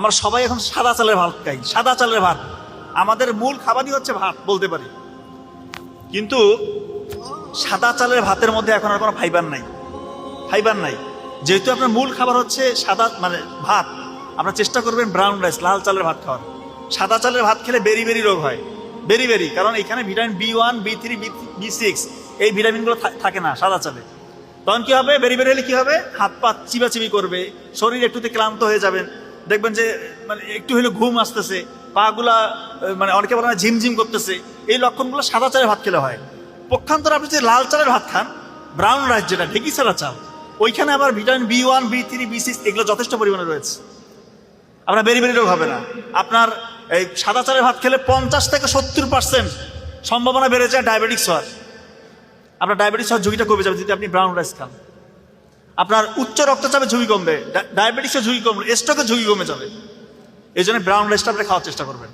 আমরা সবাই এখন সাদা চালের ভাত খাই, সাদা চালের ভাত। আমাদের মূল খাবারই হচ্ছে ভাত বলতে পারি, কিন্তু সাদা চালের ভাতের মধ্যে এখন আর কোনো ফাইবার নাই, ফাইবার নাই। যেহেতু আপনার মূল খাবার হচ্ছে সাদা মানে ভাত, আপনার চেষ্টা করবেন ব্রাউন রাইস, লাল চালের ভাত খাওয়ার। সাদা চালের ভাত খেলে বেরি বেরি রোগ হয়, বেরি বেরি, কারণ এখানে ভিটামিন B1, B3, B6 এই ভিটামিনগুলো থাকে না সাদা চালে। তখন কি হবে, বেরি বেরি হলে কি হবে, হাত পা চিবাচিবি করবে, শরীর একটুতে ক্লান্ত হয়ে যাবেন, দেখবেন যে মানে একটু হলে ঘুম আসতেছে, পাগুলা মানে অনেকে বলে না ঝিমঝিম করতেছে। এই লক্ষণগুলো সাদা চালের ভাত খেলে হয়। পক্ষান্তরে আপনি যে লাল চালের ভাত খান, ব্রাউন রাইস যেটা ঢেকি ছাড়া চাল, ওইখানে আবার ভিটামিন B1, B3, B6 এগুলো যথেষ্ট পরিমাণে রয়েছে। আপনার বেরি বেরি রোগ হবে না। আপনার এই সাদা চালের ভাত খেলে 50 থেকে 70% সম্ভাবনা বেড়ে যায় ডায়াবেটিস হওয়ার। আপনার ডায়াবেটিস হওয়ার ঝুঁকিটা কমে যাবে যদি আপনি ব্রাউন রাইস খান। আপনার উচ্চ রক্তচাপের ঝুঁকি কমবে, ডায়াবেটিসের ঝুঁকি কমবে, স্ট্রোকের ঝুঁকি কমে যাবে। এই জন্য ব্রাউন রাইসটা আপনি খাওয়ার চেষ্টা করবেন।